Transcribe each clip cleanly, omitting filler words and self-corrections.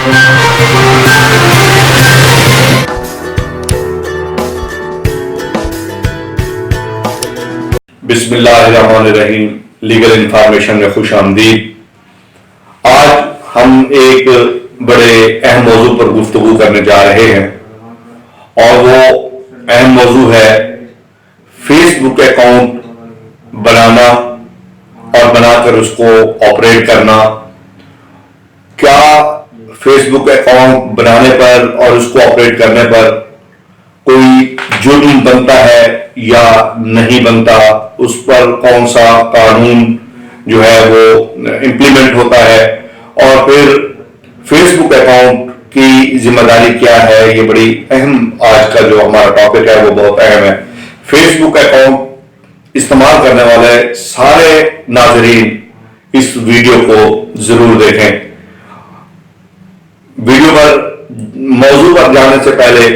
بسم اللہ الرحمن الرحیم، لیگل انفارمیشن میں خوش آمدید۔ آج ہم ایک بڑے اہم موضوع پر گفتگو کرنے جا رہے ہیں اور وہ اہم موضوع ہے فیس بک اکاؤنٹ بنانا اور بنا کر اس کو آپریٹ کرنا۔ کیا فیس بک اکاؤنٹ بنانے پر اور اس کو آپریٹ کرنے پر کوئی جرم بنتا ہے یا نہیں بنتا؟ اس پر کون سا قانون جو ہے وہ امپلیمنٹ ہوتا ہے، اور پھر فیس بک اکاؤنٹ کی ذمہ داری کیا ہے؟ یہ بڑی اہم آج کا جو ہمارا ٹاپک ہے وہ بہت اہم ہے۔ فیس بک اکاؤنٹ استعمال کرنے والے سارے ناظرین اس ویڈیو کو ضرور دیکھیں۔ ویڈیو پر موضوع پر جانے سے پہلے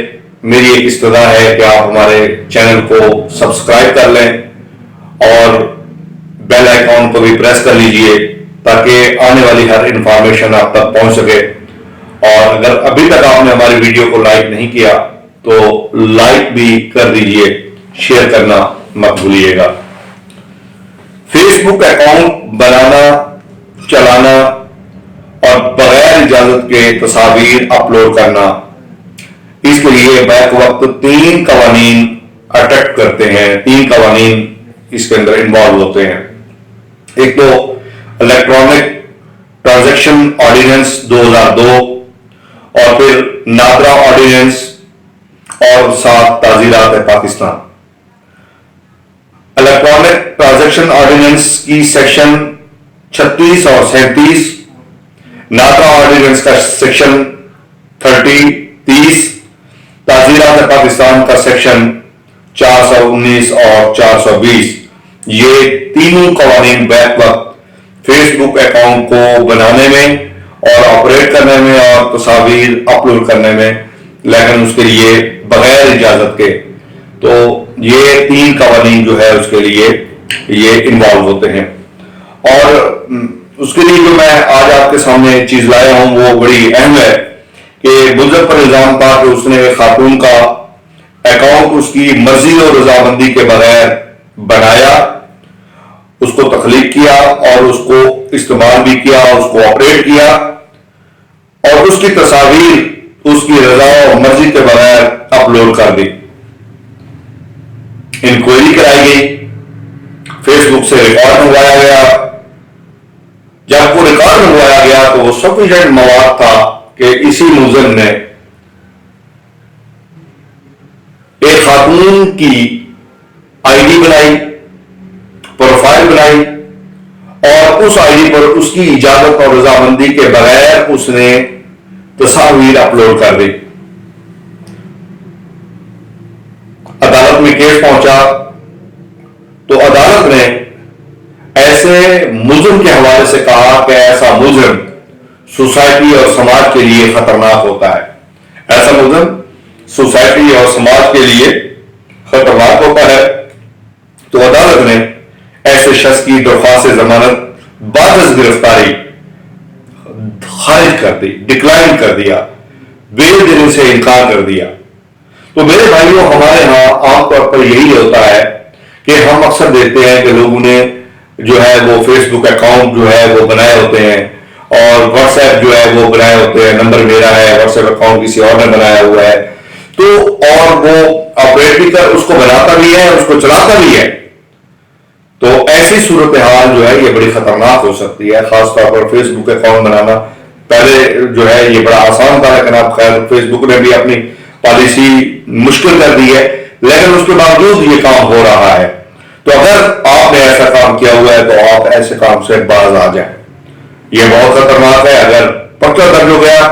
میری ایک استدعا ہے کہ آپ ہمارے چینل کو سبسکرائب کر لیں اور بیل آئیکن کو بھی پریس کر لیجئے تاکہ آنے والی ہر انفارمیشن آپ تک پہنچ سکے۔ اور اگر ابھی تک آپ نے ہماری ویڈیو کو لائک نہیں کیا تو لائک بھی کر دیجئے، شیئر کرنا مت بھولیے گا۔ فیس بک اکاؤنٹ بنانا، چلانا اور بغیر اجازت کے تصاویر اپلوڈ کرنا، اس کے لیے بیک وقت 3 قوانین اٹیکٹ کرتے ہیں، 3 قوانین اس کے اندر انوالو ہوتے ہیں۔ ایک تو الیکٹرانک ٹرانزیکشن آرڈیننس 2002، اور پھر نادرا آرڈیننس، اور 7 تعزیرات پاکستان۔ الیکٹرانک ٹرانزیکشن آرڈیننس کی سیکشن 36 اور 37، نادرا آرڈیننس کا سیکشن 30 تعزیرات پاکستان کا سیکشن 419 اور 420، یہ تینوں قوانین بیک وقت فیس بک اکاؤنٹ کو بنانے میں اور آپریٹ کرنے میں اور تصاویر اپلوڈ کرنے میں، لیکن اس کے لیے بغیر اجازت کے، تو یہ 3 قوانین جو ہے اس کے لیے یہ انوالو ہوتے ہیں۔ اور اس کے لیے جو میں آج آپ کے سامنے چیز لایا ہوں وہ بڑی اہم ہے کہ ملزم پر الزام تھا کہ اس نے خاتون کا اکاؤنٹ اس کی مرضی اور رضامندی کے بغیر بنایا، اس کو تخلیق کیا اور اس کو استعمال بھی کیا، اس کو آپریٹ کیا، اور اس کی تصاویر اس کی رضا اور مرضی کے بغیر اپلوڈ کر دی۔ انکوائری کرائی گئی، فیس بک سے ریکارڈ منگوایا گیا۔ جب وہ ریکارڈ منگوایا گیا تو وہ سفیشینٹ مواد تھا کہ اسی ملزم نے ایک خاتون کی آئی ڈی بنائی، پروفائل بنائی، اور اس آئی ڈی پر اس کی اجازت اور رضامندی کے بغیر اس نے تصاویر اپلوڈ کر دی۔ عدالت میں کیس پہنچا تو عدالت نے ایسے ملزم کے حوالے سے کہا کہ ایسا ملزم سوسائٹی اور سماج کے لیے خطرناک ہوتا ہے، ایسا ملزم سوسائٹی اور سماج کے لیے خطرناک ہوتا ہے۔ تو عدالت نے ایسے شخص کی درخواست ضمانت بعد گرفتاری خارج کر دی، ڈکلائن کر دیا، بیل دینے سے انکار کر دیا۔ تو میرے بھائیوں، ہمارے ہاں عام طور پر یہی ہوتا ہے کہ ہم اکثر دیکھتے ہیں کہ لوگوں نے جو ہے وہ فیس بک اکاؤنٹ جو ہے وہ بنائے ہوتے ہیں، اور واٹس ایپ جو ہے وہ بنائے ہوتے ہیں، نمبر میرا ہے، واٹس ایپ اکاؤنٹ کسی اور نے بنایا ہوا ہے، تو اور وہ آپریٹ بھی کر، اس کو بناتا بھی ہے، اس کو چلاتا بھی ہے۔ تو ایسی صورتحال جو ہے یہ بڑی خطرناک ہو سکتی ہے، خاص طور پر فیس بک اکاؤنٹ بنانا۔ پہلے جو ہے یہ بڑا آسان تھا، لیکن اب خیر فیس بک نے بھی اپنی پالیسی مشکل کر دی ہے، لیکن اس کے باوجود یہ کام ہو رہا ہے۔ تو اگر آپ نے ایسا کام کیا ہوا ہے تو آپ ایسے کام سے باز آ جائیں، یہ بہت خطرناک ہے۔ اگر پکڑ درج ہو گیا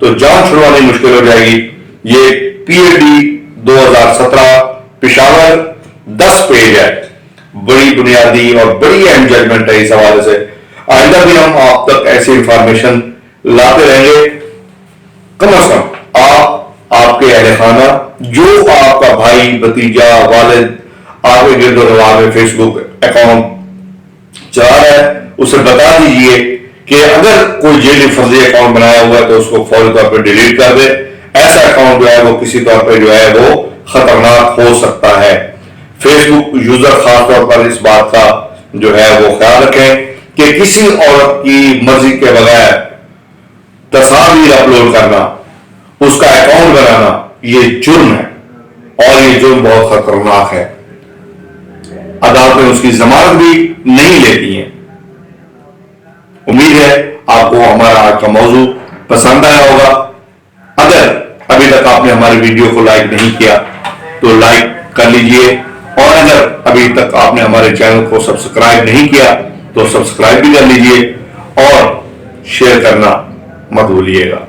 تو جان چھڑوانی مشکل ہو جائے گی۔ یہ PAD 2017 پشاور 10 پیج ہے، بڑی بنیادی اور بڑی اہم ججمنٹ ہے اس حوالے سے۔ آئندہ بھی ہم آپ تک ایسی انفارمیشن لاتے رہیں گے۔ کم از کم آپ کے اہل خانہ، جو آپ کا بھائی، بھتیجا، والد آپ کے گرد و نواح میں فیس بک اکاؤنٹ چلا رہا ہے، اسے بتا دیجئے کہ اگر کوئی جیلی فرضی اکاؤنٹ بنایا ہوا ہے تو اس کو فوری طور پہ ڈیلیٹ کر دے. ایسا اکاؤنٹ جو ہے وہ کسی طور پہ جو ہے وہ خطرناک ہو سکتا ہے. فیس بک یوزر خاص طور پر اس بات کا جو ہے وہ خیال رکھیں کہ کسی عورت کی مرضی کے بغیر تصاویر اپلوڈ کرنا، اس کا اکاؤنٹ بنانا، یہ جرم ہے اور یہ جرم بہت خطرناک ہے. عدالتیں اس کی ضمانت بھی نہیں لیتی ہیں. امید ہے آپ کو ہمارا آج کا موضوع پسند آیا ہوگا. اگر ابھی تک آپ نے ہماری ویڈیو کو لائک نہیں کیا تو لائک کر لیجئے، اور اگر ابھی تک آپ نے ہمارے چینل کو سبسکرائب نہیں کیا تو سبسکرائب بھی کر لیجئے اور شیئر کرنا مت بھولیے گا.